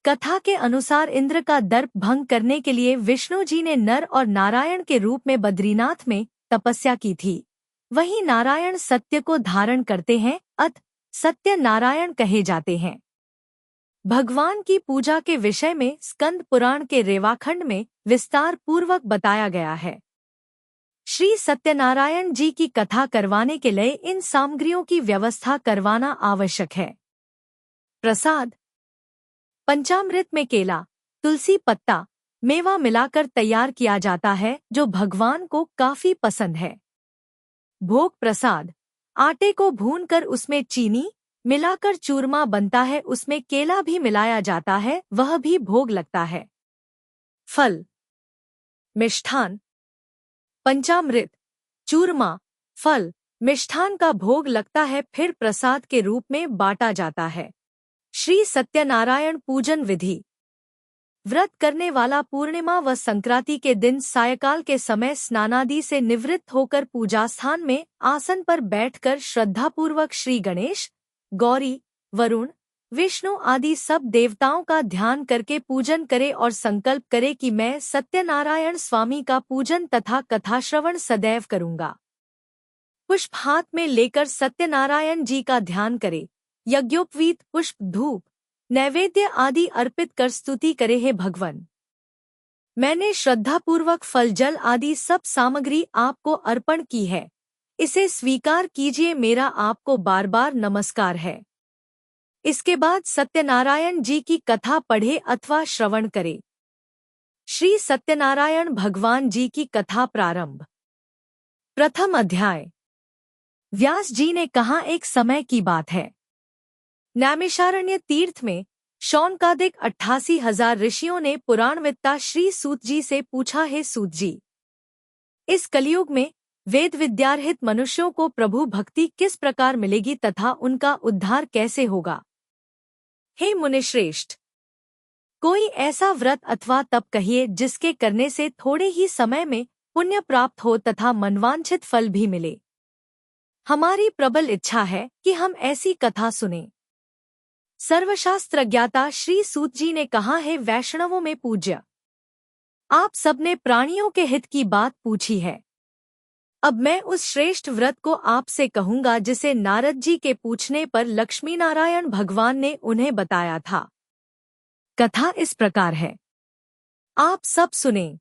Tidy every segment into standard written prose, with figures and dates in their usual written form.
कथा के अनुसार इंद्र का दर्प भंग करने के लिए विष्णु जी ने नर और नारायण के रूप में बद्रीनाथ में तपस्या की थी। वहीं नारायण सत्य को धारण करते हैं, अत सत्य नारायण कहे जाते हैं। भगवान की पूजा के विषय में स्कंद पुराण के रेवाखंड में विस्तार पूर्वक बताया गया है। श्री सत्यनारायण जी की कथा करवाने के लिए इन सामग्रियों की व्यवस्था करवाना आवश्यक है। प्रसाद पंचामृत में केला, तुलसी पत्ता, मेवा मिलाकर तैयार किया जाता है, जो भगवान को काफी पसंद है। भोग प्रसाद आटे को भूनकर उसमें चीनी मिलाकर चूरमा बनता है, उसमें केला भी मिलाया जाता है, वह भी भोग लगता है। फल मिष्ठान पंचामृत, चूरमा, फल, मिष्ठान का भोग लगता है, फिर प्रसाद के रूप में बांटा जाता है। श्री सत्यनारायण पूजन विधि। व्रत करने वाला पूर्णिमा व संक्रांति के दिन सायकाल के समय स्नानादि से निवृत्त होकर पूजा स्थान में आसन पर बैठकर श्रद्धापूर्वक श्री गणेश, गौरी, वरुण, विष्णु आदि सब देवताओं का ध्यान करके पूजन करे और संकल्प करे कि मैं सत्यनारायण स्वामी का पूजन तथा कथाश्रवण सदैव करूंगा। पुष्प हाथ में लेकर सत्यनारायण जी का ध्यान करे, यज्ञोपवीत पुष्प, धूप, नैवेद्य आदि अर्पित कर स्तुति करे, हे भगवान, मैंने श्रद्धापूर्वक फल जल आदि सब सामग्री आपको अर्पण की है, इसे स्वीकार कीजिए, मेरा आपको बार बार नमस्कार है। इसके बाद सत्यनारायण जी की कथा पढ़े अथवा श्रवण करे। श्री सत्यनारायण भगवान जी की कथा प्रारंभ। प्रथम अध्याय। व्यास जी ने कहा, एक समय की बात है, नैमिषारण्य तीर्थ में शौनकादिक 88,000 ऋषियों ने पुराणवेत्ता श्री सूत जी से पूछा, हे सूत जी, इस कलयुग में वेद विद्यारहित मनुष्यों को प्रभु भक्ति किस प्रकार मिलेगी तथा उनका उद्धार कैसे होगा? हे मुनिश्रेष्ठ, कोई ऐसा व्रत अथवा तप कहिए जिसके करने से थोड़े ही समय में पुण्य प्राप्त हो तथा मनवांछित फल भी मिले। हमारी प्रबल इच्छा है कि हम ऐसी कथा सुनें। सर्वशास्त्र ज्ञाता श्री सूत जी ने कहा, है वैष्णवों में पूज्य, आप सबने प्राणियों के हित की बात पूछी है। अब मैं उस श्रेष्ठ व्रत को आपसे कहूंगा जिसे नारद जी के पूछने पर लक्ष्मीनारायण भगवान ने उन्हें बताया था। कथा इस प्रकार है, आप सब सुने।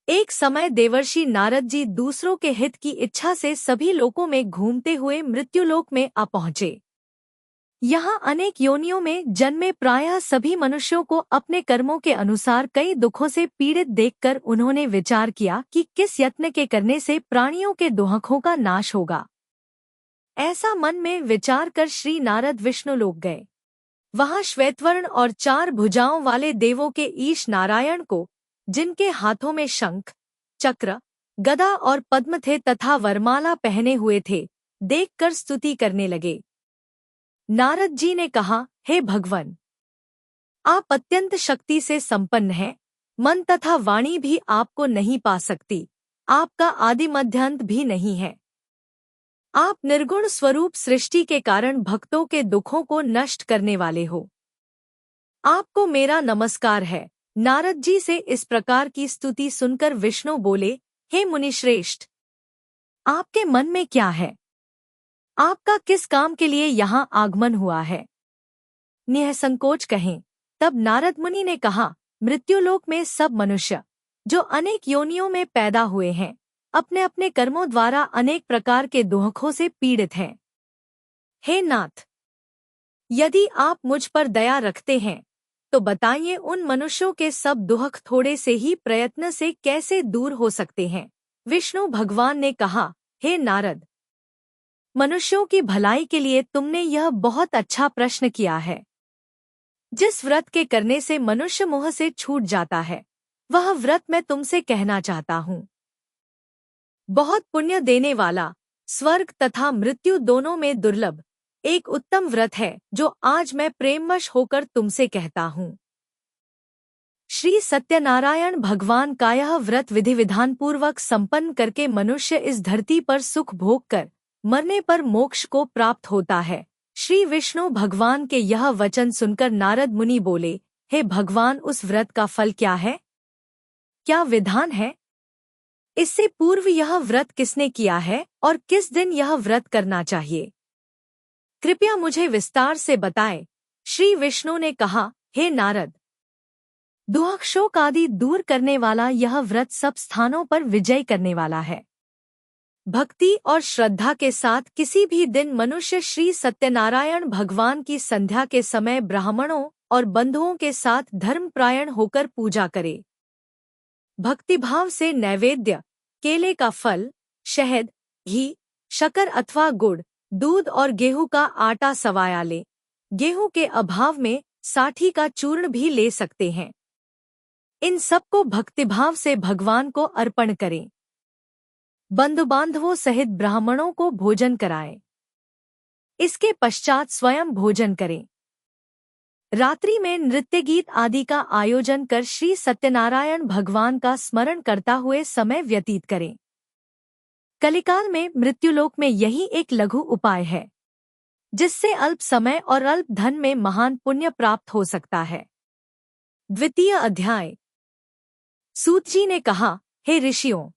एक समय देवर्षि नारद जी दूसरों के हित की इच्छा से सभी लोकों में घूमते हुए मृत्युलोक में आ पहुंचे। यहाँ अनेक योनियों में जन्मे प्रायः सभी मनुष्यों को अपने कर्मों के अनुसार कई दुखों से पीड़ित देखकर उन्होंने विचार किया कि किस यत्न के करने से प्राणियों के दुखों का नाश होगा। ऐसा मन में विचार कर श्री नारद विष्णुलोक गए। वहाँ श्वेतवर्ण और 4 भुजाओं वाले देवों के ईश नारायण को, जिनके हाथों में शंख, चक्र, गदा और पद्म थे तथा वरमाला पहने हुए थे, देखकर स्तुति करने लगे। नारद जी ने कहा, हे भगवान, आप अत्यंत शक्ति से संपन्न हैं, मन तथा वाणी भी आपको नहीं पा सकती, आपका आदि मध्यांत भी नहीं है। आप निर्गुण स्वरूप सृष्टि के कारण भक्तों के दुखों को नष्ट करने वाले हो। आपको मेरा नमस्कार है। नारद जी से इस प्रकार की स्तुति सुनकर विष्णु बोले, हे मुनिश्रेष्ठ, आपके मन में क्या है? आपका किस काम के लिए यहाँ आगमन हुआ है? निःसंकोच कहें। तब नारद मुनि ने कहा, मृत्युलोक में सब मनुष्य जो अनेक योनियों में पैदा हुए हैं, अपने अपने कर्मों द्वारा अनेक प्रकार के दुखों से पीड़ित हैं। हे नाथ, यदि आप मुझ पर दया रखते हैं तो बताइए उन मनुष्यों के सब दुख थोड़े से ही प्रयत्न से कैसे दूर हो सकते हैं? विष्णु भगवान ने कहा, हे नारद, मनुष्यों की भलाई के लिए तुमने यह बहुत अच्छा प्रश्न किया है। जिस व्रत के करने से मनुष्य मोह से छूट जाता है, वह व्रत मैं तुमसे कहना चाहता हूँ। बहुत पुण्य देने वाला, स्वर्ग तथा मृत्यु दोनों में दुर्लभ एक उत्तम व्रत है, जो आज मैं प्रेमवश होकर तुमसे कहता हूँ। श्री सत्यनारायण भगवान का यह व्रत विधि विधान पूर्वक संपन्न करके मनुष्य इस धरती पर सुख भोग कर मरने पर मोक्ष को प्राप्त होता है। श्री विष्णु भगवान के यह वचन सुनकर नारद मुनि बोले, हे भगवान, उस व्रत का फल क्या है? क्या विधान है? इससे पूर्व यह व्रत किसने किया है और किस दिन यह व्रत करना चाहिए? कृपया मुझे विस्तार से बताएं। श्री विष्णु ने कहा, हे नारद, दुख शोक आदि दूर करने वाला यह व्रत सब स्थानों पर विजय करने वाला है। भक्ति और श्रद्धा के साथ किसी भी दिन मनुष्य श्री सत्यनारायण भगवान की संध्या के समय ब्राह्मणों और बंधुओं के साथ धर्मपरायण होकर पूजा करे। भक्तिभाव से नैवेद्य, केले का फल, शहद, घी, शक्कर अथवा गुड़, दूध और गेहूं का आटा सवाया ले। गेहूं के अभाव में साठी का चूर्ण भी ले सकते हैं। इन सबको भक्तिभाव से भगवान को अर्पण करें। बंधु बांधवों सहित ब्राह्मणों को भोजन कराएं। इसके पश्चात स्वयं भोजन करें। रात्रि में नृत्य गीत आदि का आयोजन कर श्री सत्यनारायण भगवान का स्मरण करता हुए समय व्यतीत करें। कलिकाल में मृत्युलोक में यही एक लघु उपाय है, जिससे अल्प समय और अल्प धन में महान पुण्य प्राप्त हो सकता है। द्वितीय अध्याय। सूत जी ने कहा, हे ऋषियों,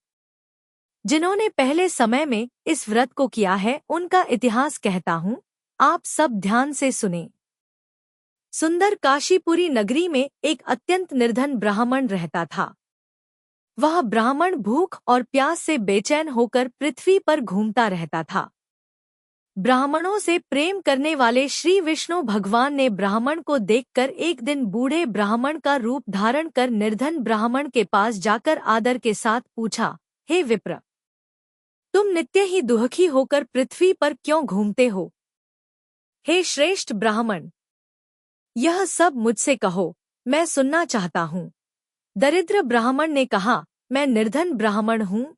जिन्होंने पहले समय में इस व्रत को किया है उनका इतिहास कहता हूँ, आप सब ध्यान से सुने। सुंदर काशीपुरी नगरी में एक अत्यंत निर्धन ब्राह्मण रहता था। वह ब्राह्मण भूख और प्यास से बेचैन होकर पृथ्वी पर घूमता रहता था। ब्राह्मणों से प्रेम करने वाले श्री विष्णु भगवान ने ब्राह्मण को देखकर एक दिन बूढ़े ब्राह्मण का रूप धारण कर निर्धन ब्राह्मण के पास जाकर आदर के साथ पूछा, हे विप्र, तुम नित्य ही दुखी होकर पृथ्वी पर क्यों घूमते हो? हे श्रेष्ठ ब्राह्मण, यह सब मुझसे कहो, मैं सुनना चाहता हूँ। दरिद्र ब्राह्मण ने कहा, मैं निर्धन ब्राह्मण हूँ,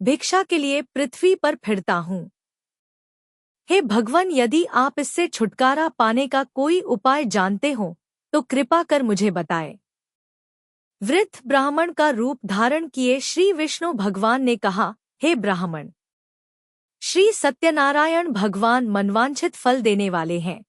भिक्षा के लिए पृथ्वी पर फिरता हूँ। हे भगवान, यदि आप इससे छुटकारा पाने का कोई उपाय जानते हो तो कृपा कर मुझे बताएं। वृद्ध ब्राह्मण का रूप धारण किए श्री विष्णु भगवान ने कहा, हे ब्राह्मण, श्री सत्यनारायण भगवान मनवांछित फल देने वाले हैं,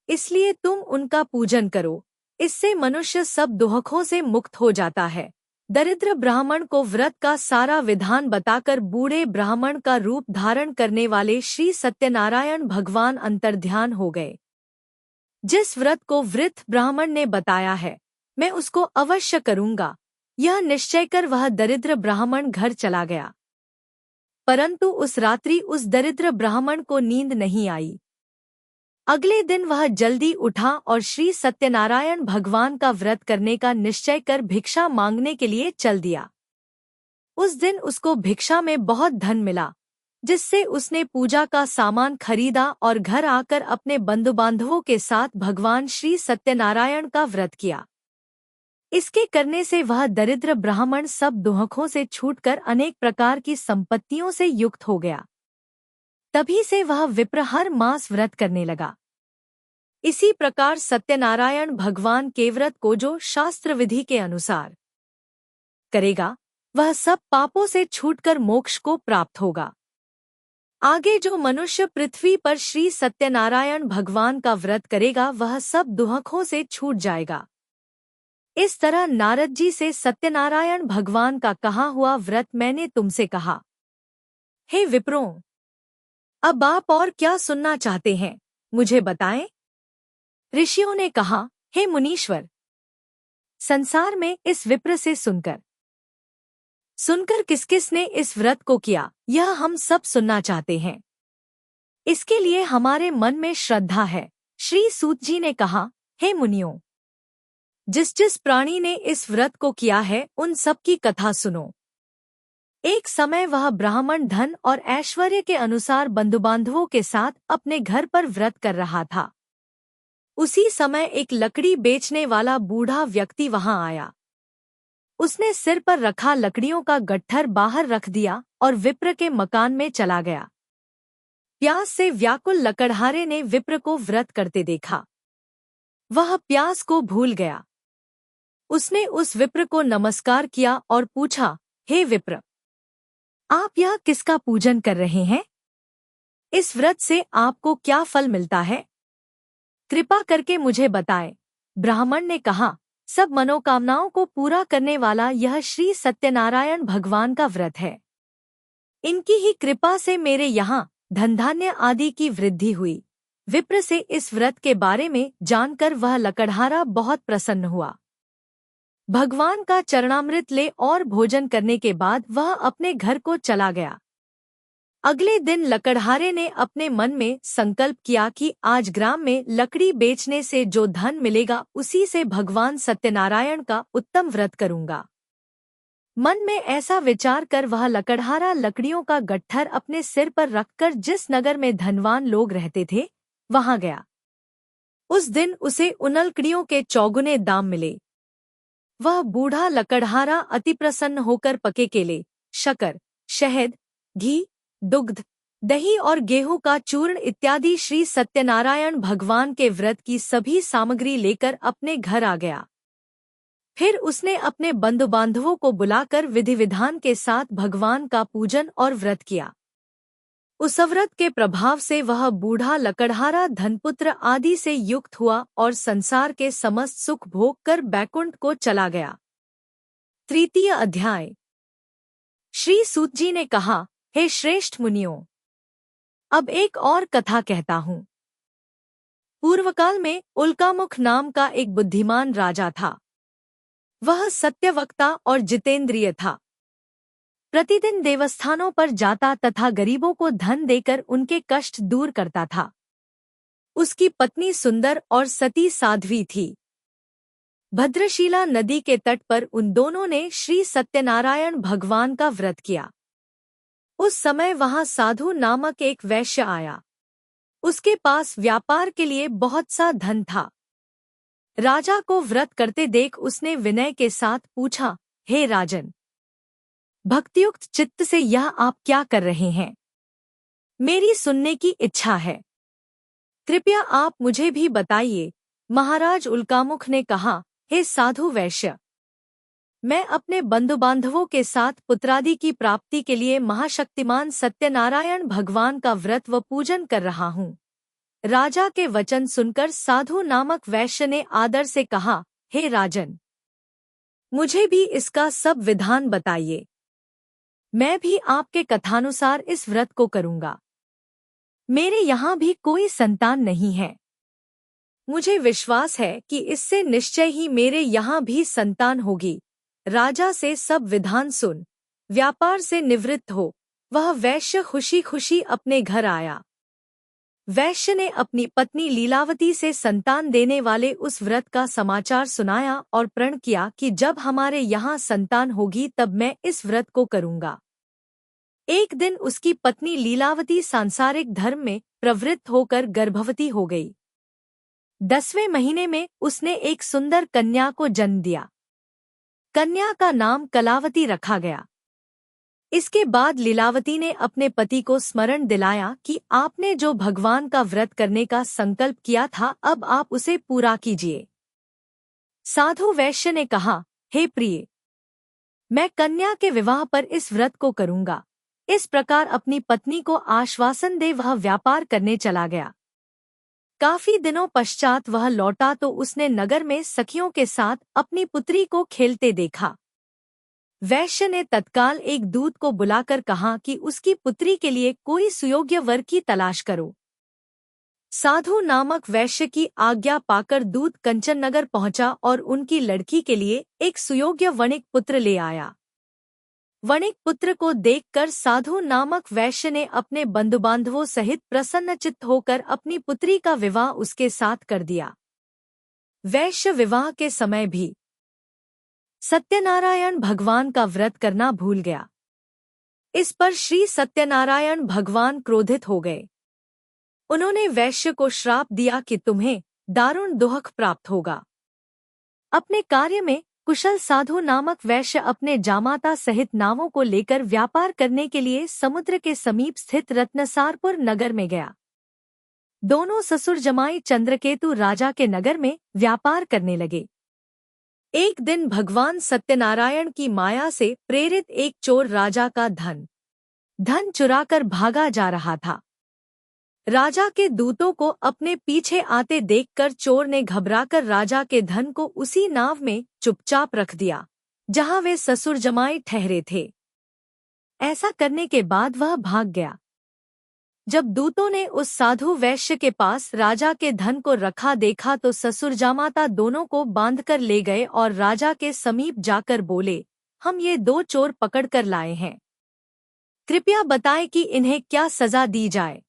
इसलिए तुम उनका पूजन करो। इससे मनुष्य सब दुखों से मुक्त हो जाता है। दरिद्र ब्राह्मण को व्रत का सारा विधान बताकर बूढ़े ब्राह्मण का रूप धारण करने वाले श्री सत्यनारायण भगवान अंतर्ध्यान हो गए। जिस व्रत को वृद्ध ब्राह्मण ने बताया है, मैं उसको अवश्य करूंगा, यह निश्चय कर वह दरिद्र ब्राह्मण घर चला गया। परंतु उस रात्रि उस दरिद्र ब्राह्मण को नींद नहीं आई। अगले दिन वह जल्दी उठा और श्री सत्यनारायण भगवान का व्रत करने का निश्चय कर भिक्षा मांगने के लिए चल दिया। उस दिन उसको भिक्षा में बहुत धन मिला, जिससे उसने पूजा का सामान खरीदा और घर आकर अपने बंधु बांधवों के साथ भगवान श्री सत्यनारायण का व्रत किया। इसके करने से वह दरिद्र ब्राह्मण सब दुखों से छूटकर अनेक प्रकार की संपत्तियों से युक्त हो गया। तभी से वह विप्र हर मास व्रत करने लगा। इसी प्रकार सत्यनारायण भगवान के व्रत को जो शास्त्र विधि के अनुसार करेगा, वह सब पापों से छूटकर मोक्ष को प्राप्त होगा। आगे जो मनुष्य पृथ्वी पर श्री सत्यनारायण भगवान का व्रत करेगा, वह सब दुखों से छूट जाएगा। इस तरह नारद जी से सत्यनारायण भगवान का कहा हुआ व्रत मैंने तुमसे कहा। हे विप्रों, अब आप और क्या सुनना चाहते हैं, मुझे बताएं। ऋषियों ने कहा, हे मुनीश्वर, संसार में इस विप्र से सुनकर किस किस ने इस व्रत को किया, यह हम सब सुनना चाहते हैं। इसके लिए हमारे मन में श्रद्धा है। श्री सूत जी ने कहा, हे मुनियों, जिस जिस प्राणी ने इस व्रत को किया है उन सब की कथा सुनो। एक समय वह ब्राह्मण धन और ऐश्वर्य के अनुसार बंधुबांधवों के साथ अपने घर पर व्रत कर रहा था। उसी समय एक लकड़ी बेचने वाला बूढ़ा व्यक्ति वहां आया। उसने सिर पर रखा लकड़ियों का गट्ठर बाहर रख दिया और विप्र के मकान में चला गया। प्यास से व्याकुल लकड़हारे ने विप्र को व्रत करते देखा। वह प्यास को भूल गया। उसने उस विप्र को नमस्कार किया और पूछा, हे विप्र, आप यह किसका पूजन कर रहे हैं? इस व्रत से आपको क्या फल मिलता है? कृपा करके मुझे बताएं। ब्राह्मण ने कहा, सब मनोकामनाओं को पूरा करने वाला यह श्री सत्यनारायण भगवान का व्रत है। इनकी ही कृपा से मेरे यहाँ धन धान्य आदि की वृद्धि हुई। विप्र से इस व्रत के बारे में जानकर वह लकड़हारा बहुत प्रसन्न हुआ। भगवान का चरणामृत ले और भोजन करने के बाद वह अपने घर को चला गया। अगले दिन लकड़हारे ने अपने मन में संकल्प किया कि आज ग्राम में लकड़ी बेचने से जो धन मिलेगा उसी से भगवान सत्यनारायण का उत्तम व्रत करूंगा। मन में ऐसा विचार कर वह लकड़हारा लकड़ियों का गट्ठर अपने सिर पर रखकर जिस नगर में धनवान लोग रहते थे वहां गया। उस दिन उसे उन लकड़ियों के चौगुने दाम मिले। वह बूढ़ा लकड़हारा अति प्रसन्न होकर पके केले, शक्कर, शहद, घी, दुग्ध, दही और गेहूं का चूर्ण इत्यादि श्री सत्यनारायण भगवान के व्रत की सभी सामग्री लेकर अपने घर आ गया। फिर उसने अपने बंधु बांधवों को बुलाकर विधि विधान के साथ भगवान का पूजन और व्रत किया। उस व्रत के प्रभाव से वह बूढ़ा लकड़हारा धनपुत्र आदि से युक्त हुआ और संसार के समस्त सुख भोग कर बैकुंठ को चला गया। तृतीय अध्याय। श्री सूत जी ने कहा, हे श्रेष्ठ मुनियों, अब एक और कथा कहता हूँ। पूर्वकाल में उल्कामुख नाम का एक बुद्धिमान राजा था। वह सत्यवक्ता और जितेंद्रिय था। प्रतिदिन देवस्थानों पर जाता तथा गरीबों को धन देकर उनके कष्ट दूर करता था। उसकी पत्नी सुंदर और सती साध्वी थी। भद्रशिला नदी के तट पर उन दोनों ने श्री सत्यनारायण भगवान का व्रत किया। उस समय वहां साधु नामक एक वैश्य आया। उसके पास व्यापार के लिए बहुत सा धन था। राजा को व्रत करते देख उसने विनय के साथ पूछा, हे राजन, भक्तियुक्त चित्त से यह आप क्या कर रहे हैं? मेरी सुनने की इच्छा है। कृपया आप मुझे भी बताइए। महाराज उल्कामुख ने कहा, हे साधु वैश्य, मैं अपने बंधु बांधवों के साथ पुत्रादि की प्राप्ति के लिए महाशक्तिमान सत्यनारायण भगवान का व्रत व पूजन कर रहा हूँ। राजा के वचन सुनकर साधु नामक वैश्य ने आदर से कहा, हे राजन, मुझे भी इसका सब विधान बताइए। मैं भी आपके कथानुसार इस व्रत को करूंगा। मेरे यहाँ भी कोई संतान नहीं है। मुझे विश्वास है कि इससे निश्चय ही मेरे यहाँ भी संतान होगी। राजा से सब विधान सुन व्यापार से निवृत्त हो वह वैश्य खुशी खुशी अपने घर आया। वैश्य ने अपनी पत्नी लीलावती से संतान देने वाले उस व्रत का समाचार सुनाया और प्रण किया कि जब हमारे यहाँ संतान होगी तब मैं इस व्रत को करूंगा। एक दिन उसकी पत्नी लीलावती सांसारिक धर्म में प्रवृत्त होकर गर्भवती हो गई। 10वें महीने में उसने एक सुंदर कन्या को जन्म दिया। कन्या का नाम कलावती रखा गया। इसके बाद लीलावती ने अपने पति को स्मरण दिलाया कि आपने जो भगवान का व्रत करने का संकल्प किया था अब आप उसे पूरा कीजिए। साधु वैश्य ने कहा, हे प्रिय, मैं कन्या के विवाह पर इस व्रत को करूंगा। इस प्रकार अपनी पत्नी को आश्वासन दे वह व्यापार करने चला गया। काफी दिनों पश्चात वह लौटा तो उसने नगर में सखियों के साथ अपनी पुत्री को खेलते देखा। वैश्य ने तत्काल एक दूत को बुलाकर कहा कि उसकी पुत्री के लिए कोई सुयोग्य वर की तलाश करो। साधु नामक वैश्य की आज्ञा पाकर दूत कंचन नगर पहुंचा और उनकी लड़की के लिए एक सुयोग्य वणिक पुत्र ले आया। वणिक पुत्र को देखकर साधु नामक वैश्य ने अपने बंधुबांधवों सहित प्रसन्नचित्त होकर अपनी पुत्री का विवाह उसके साथ कर दिया। वैश्य विवाह के समय भी सत्यनारायण भगवान का व्रत करना भूल गया। इस पर श्री सत्यनारायण भगवान क्रोधित हो गए। उन्होंने वैश्य को श्राप दिया कि तुम्हें दारुण दुख प्राप्त होगा। अपने कार्य में कुशल साधु नामक वैश्य अपने जामाता सहित नावों को लेकर व्यापार करने के लिए समुद्र के समीप स्थित रत्नसारपुर नगर में गया। दोनों ससुर जमाई चंद्रकेतु राजा के नगर में व्यापार करने लगे। एक दिन भगवान सत्यनारायण की माया से प्रेरित एक चोर राजा का धन चुराकर भागा जा रहा था। राजा के दूतों को अपने पीछे आते देखकर चोर ने घबराकर राजा के धन को उसी नाव में चुपचाप रख दिया जहां वे ससुर जमाई ठहरे थे। ऐसा करने के बाद वह भाग गया। जब दूतों ने उस साधु वैश्य के पास राजा के धन को रखा देखा तो ससुर जामाता दोनों को बांधकर ले गए और राजा के समीप जाकर बोले, हम ये दो चोर पकड़कर लाए हैं, कृपया बताएं कि इन्हें क्या सजा दी जाए।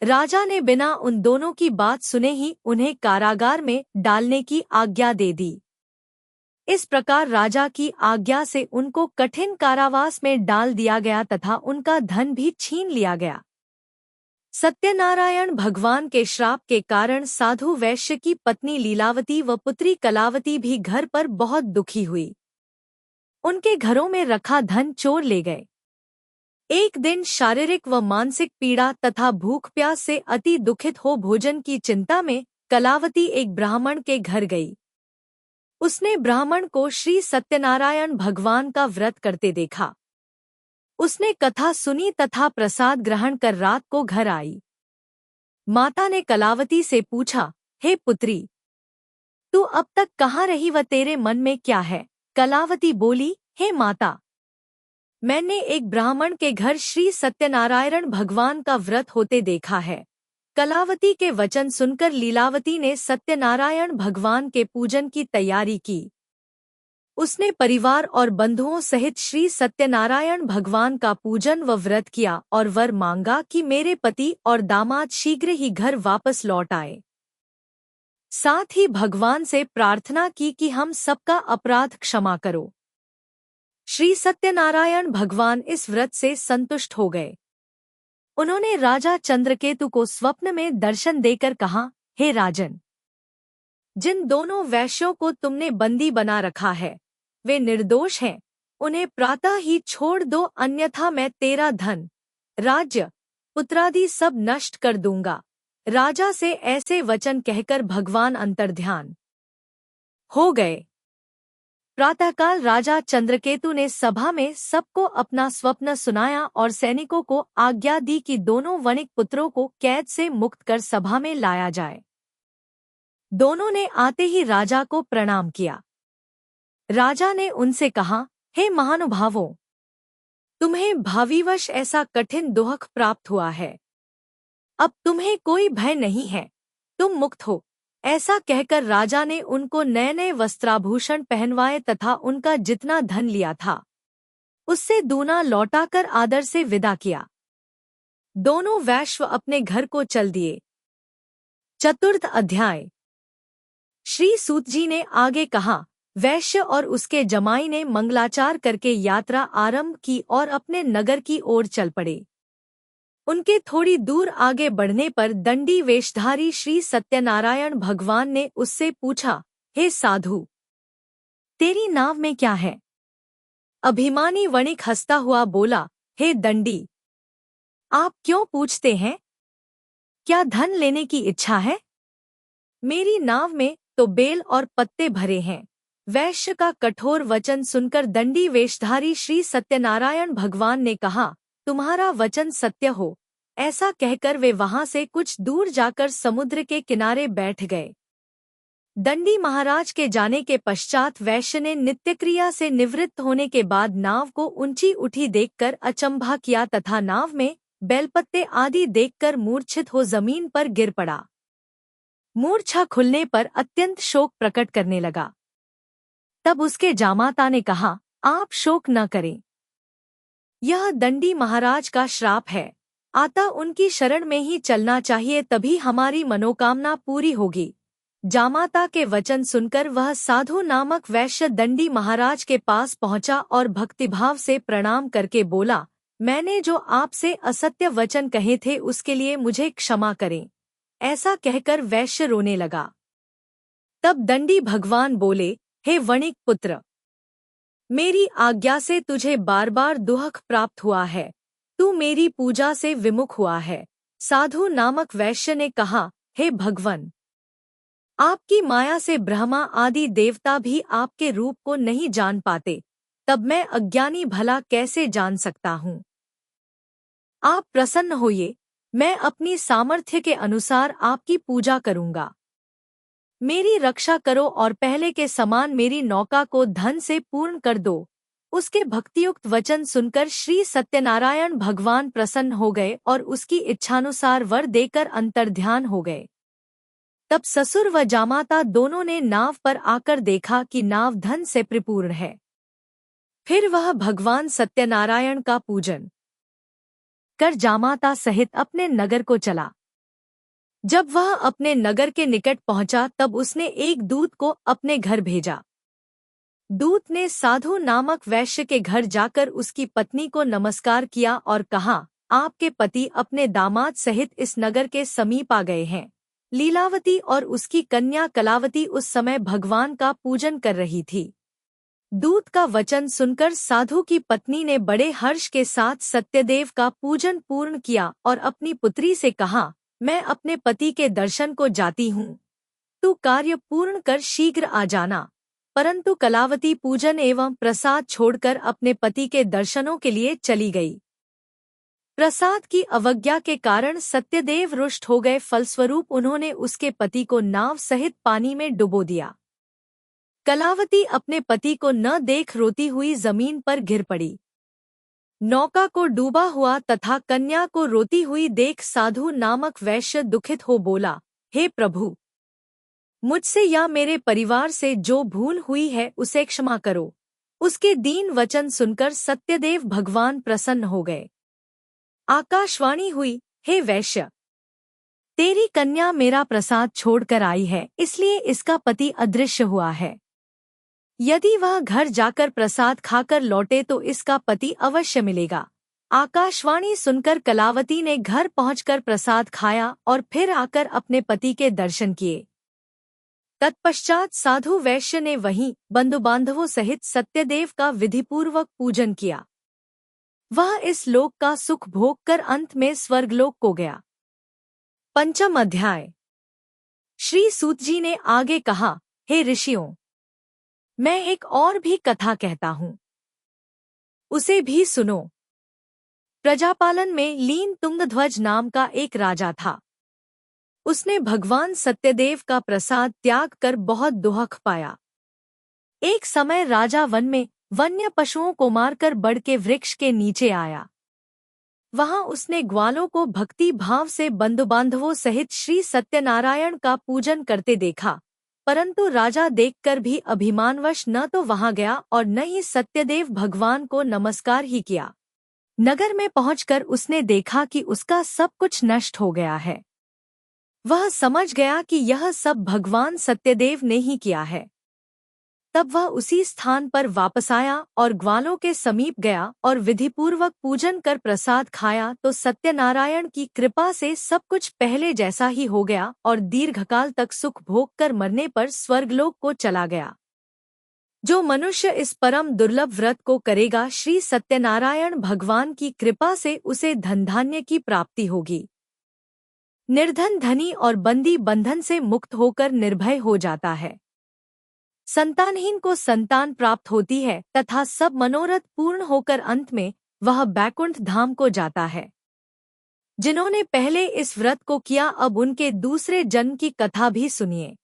राजा ने बिना उन दोनों की बात सुने ही उन्हें कारागार में डालने की आज्ञा दे दी। इस प्रकार राजा की आज्ञा से उनको कठिन कारावास में डाल दिया गया तथा उनका धन भी छीन लिया गया। सत्यनारायण भगवान के श्राप के कारण साधु वैश्य की पत्नी लीलावती व पुत्री कलावती भी घर पर बहुत दुखी हुई। उनके घरों में रखा धन चोर ले गए। एक दिन शारीरिक व मानसिक पीड़ा तथा भूख प्यास से अति दुखित हो भोजन की चिंता में कलावती एक ब्राह्मण के घर गई। उसने ब्राह्मण को श्री सत्यनारायण भगवान का व्रत करते देखा। उसने कथा सुनी तथा प्रसाद ग्रहण कर रात को घर आई। माता ने कलावती से पूछा, हे पुत्री, तू अब तक कहाँ रही व तेरे मन में क्या है? कलावती बोली, हे माता, मैंने एक ब्राह्मण के घर श्री सत्यनारायण भगवान का व्रत होते देखा है। कलावती के वचन सुनकर लीलावती ने सत्यनारायण भगवान के पूजन की तैयारी की। उसने परिवार और बंधुओं सहित श्री सत्यनारायण भगवान का पूजन व व्रत किया और वर मांगा कि मेरे पति और दामाद शीघ्र ही घर वापस लौट आए। साथ ही भगवान से प्रार्थना की कि हम सबका अपराध क्षमा करो। श्री सत्यनारायण भगवान इस व्रत से संतुष्ट हो गए। उन्होंने राजा चंद्रकेतु को स्वप्न में दर्शन देकर कहा, हे राजन, जिन दोनों वैश्यों को तुमने बंदी बना रखा है वे निर्दोष हैं, उन्हें प्रातः ही छोड़ दो, अन्यथा मैं तेरा धन, राज्य, पुत्रादि सब नष्ट कर दूंगा। राजा से ऐसे वचन कहकर भगवान अंतर्ध्यान हो गए। प्रातःकाल राजा चंद्रकेतु ने सभा में सबको अपना स्वप्न सुनाया और सैनिकों को आज्ञा दी कि दोनों वणिक पुत्रों को कैद से मुक्त कर सभा में लाया जाए। दोनों ने आते ही राजा को प्रणाम किया। राजा ने उनसे कहा, हे महानुभावों, तुम्हें भाविवश ऐसा कठिन दुख प्राप्त हुआ है। अब तुम्हें कोई भय नहीं है, तुम मुक्त हो। ऐसा कहकर राजा ने उनको नए नए वस्त्राभूषण पहनवाए तथा उनका जितना धन लिया था उससे दूना लौटाकर आदर से विदा किया। दोनों वैश्य अपने घर को चल दिए। चतुर्थ अध्याय। श्री सूत जी ने आगे कहा, वैश्य और उसके जमाई ने मंगलाचार करके यात्रा आरंभ की और अपने नगर की ओर चल पड़े। उनके थोड़ी दूर आगे बढ़ने पर दंडी वेशधारी श्री सत्यनारायण भगवान ने उससे पूछा, हे साधु, तेरी नाव में क्या है? अभिमानी वणिक हंसता हुआ बोला, हे दंडी, आप क्यों पूछते हैं? क्या धन लेने की इच्छा है? मेरी नाव में तो बेल और पत्ते भरे हैं। वैश्य का कठोर वचन सुनकर दंडी वेशधारी श्री सत्यनारायण भगवान ने कहा, तुम्हारा वचन सत्य हो। ऐसा कहकर वे वहां से कुछ दूर जाकर समुद्र के किनारे बैठ गए। दंडी महाराज के जाने के पश्चात वैश्य ने नित्यक्रिया से निवृत्त होने के बाद नाव को ऊंची उठी देखकर अचंभा किया तथा नाव में बेलपत्ते आदि देखकर मूर्छित हो जमीन पर गिर पड़ा। मूर्छा खुलने पर अत्यंत शोक प्रकट करने लगा। तब उसके जामाता ने कहा, आप शोक न करें, यह दंडी महाराज का श्राप है। अतः उनकी शरण में ही चलना चाहिए, तभी हमारी मनोकामना पूरी होगी। जामाता के वचन सुनकर वह साधु नामक वैश्य दंडी महाराज के पास पहुंचा और भक्तिभाव से प्रणाम करके बोला, मैंने जो आपसे असत्य वचन कहे थे उसके लिए मुझे क्षमा करें। ऐसा कहकर वैश्य रोने लगा। तब दंडी भगवान बोले, हे वणिक पुत्र, मेरी आज्ञा से तुझे बार बार दुख प्राप्त हुआ है, तू मेरी पूजा से विमुख हुआ है। साधु नामक वैश्य ने कहा, हे भगवन, आपकी माया से ब्रह्मा आदि देवता भी आपके रूप को नहीं जान पाते, तब मैं अज्ञानी भला कैसे जान सकता हूँ? आप प्रसन्न होइए, मैं अपनी सामर्थ्य के अनुसार आपकी पूजा करूंगा। मेरी रक्षा करो और पहले के समान मेरी नौका को धन से पूर्ण कर दो। उसके भक्तियुक्त वचन सुनकर श्री सत्यनारायण भगवान प्रसन्न हो गए और उसकी इच्छानुसार वर देकर अंतर्ध्यान हो गए। तब ससुर व जामाता दोनों ने नाव पर आकर देखा कि नाव धन से परिपूर्ण है। फिर वह भगवान सत्यनारायण का पूजन कर जामाता सहित अपने नगर को चला। जब वह अपने नगर के निकट पहुंचा तब उसने एक दूत को अपने घर भेजा। दूत ने साधु नामक वैश्य के घर जाकर उसकी पत्नी को नमस्कार किया और कहा, आपके पति अपने दामाद सहित इस नगर के समीप आ गए हैं। लीलावती और उसकी कन्या कलावती उस समय भगवान का पूजन कर रही थी। दूत का वचन सुनकर साधु की पत्नी ने बड़े हर्ष के साथ सत्यदेव का पूजन पूर्ण किया और अपनी पुत्री से कहा, मैं अपने पति के दर्शन को जाती हूँ, तू कार्य पूर्ण कर शीघ्र आ जाना। परंतु कलावती पूजन एवं प्रसाद छोड़कर अपने पति के दर्शनों के लिए चली गई। प्रसाद की अवज्ञा के कारण सत्यदेव रुष्ट हो गए, फलस्वरूप उन्होंने उसके पति को नाव सहित पानी में डुबो दिया। कलावती अपने पति को न देख रोती हुई जमीन पर गिर पड़ी। नौका को डूबा हुआ तथा कन्या को रोती हुई देख साधु नामक वैश्य दुखित हो बोला, हे प्रभु, मुझसे या मेरे परिवार से जो भूल हुई है उसे क्षमा करो। उसके दीन वचन सुनकर सत्यदेव भगवान प्रसन्न हो गए। आकाशवाणी हुई, हे वैश्य, तेरी कन्या मेरा प्रसाद छोड़कर आई है, इसलिए इसका पति अदृश्य हुआ है। यदि वह घर जाकर प्रसाद खाकर लौटे तो इसका पति अवश्य मिलेगा। आकाशवाणी सुनकर कलावती ने घर पहुंचकर प्रसाद खाया और फिर आकर अपने पति के दर्शन किए। तत्पश्चात साधु वैश्य ने वहीं बंधु बांधवों सहित सत्यदेव का विधिपूर्वक पूजन किया। वह इस लोक का सुख भोग कर अंत में स्वर्गलोक को गया। पंचम अध्याय। श्री सूत जी ने आगे कहा, हे ऋषियों, मैं एक और भी कथा कहता हूँ, उसे भी सुनो। प्रजापालन में लीन तुंगध्वज नाम का एक राजा था। उसने भगवान सत्यदेव का प्रसाद त्याग कर बहुत दुख पाया। एक समय राजा वन में वन्य पशुओं को मारकर बड़ के वृक्ष के नीचे आया। वहां उसने ग्वालों को भक्ति भाव से बंधु बांधवों सहित श्री सत्यनारायण का पूजन करते देखा, परंतु राजा देखकर भी अभिमानवश न तो वहां गया और न ही सत्यदेव भगवान को नमस्कार ही किया। नगर में पहुंचकर उसने देखा कि उसका सब कुछ नष्ट हो गया है। वह समझ गया कि यह सब भगवान सत्यदेव ने ही किया है। तब वह उसी स्थान पर वापस आया और ग्वालों के समीप गया और विधिपूर्वक पूजन कर प्रसाद खाया तो सत्यनारायण की कृपा से सब कुछ पहले जैसा ही हो गया और दीर्घकाल तक सुख भोग कर मरने पर स्वर्गलोक को चला गया। जो मनुष्य इस परम दुर्लभ व्रत को करेगा, श्री सत्यनारायण भगवान की कृपा से उसे धन धान्य की प्राप्ति होगी। निर्धन धनी और बंदी बंधन से मुक्त होकर निर्भय हो जाता है। संतानहीन को संतान प्राप्त होती है तथा सब मनोरथ पूर्ण होकर अंत में वह बैकुंठ धाम को जाता है। जिन्होंने पहले इस व्रत को किया, अब उनके दूसरे जन्म की कथा भी सुनिए।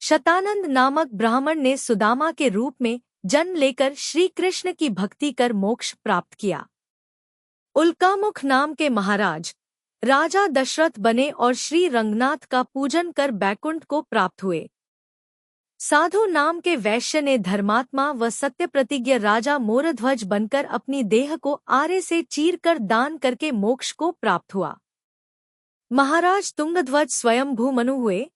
शतानंद नामक ब्राह्मण ने सुदामा के रूप में जन्म लेकर श्री कृष्ण की भक्ति कर मोक्ष प्राप्त किया। उल्कामुख नाम के महाराज राजा दशरथ बने और श्री रंगनाथ का पूजन कर बैकुंठ को प्राप्त हुए। साधु नाम के वैश्य ने धर्मात्मा व सत्य प्रतिज्ञ राजा मोरध्वज बनकर अपनी देह को आरे से चीरकर दान करके मोक्ष को प्राप्त हुआ। महाराज तुंगध्वज स्वयंभू मनु हुए।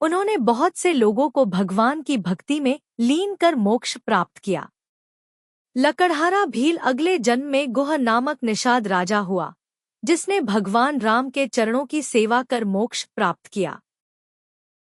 उन्होंने बहुत से लोगों को भगवान की भक्ति में लीन कर मोक्ष प्राप्त किया। लकड़हारा भील अगले जन्म में गुह नामक निषाद राजा हुआ, जिसने भगवान राम के चरणों की सेवा कर मोक्ष प्राप्त किया।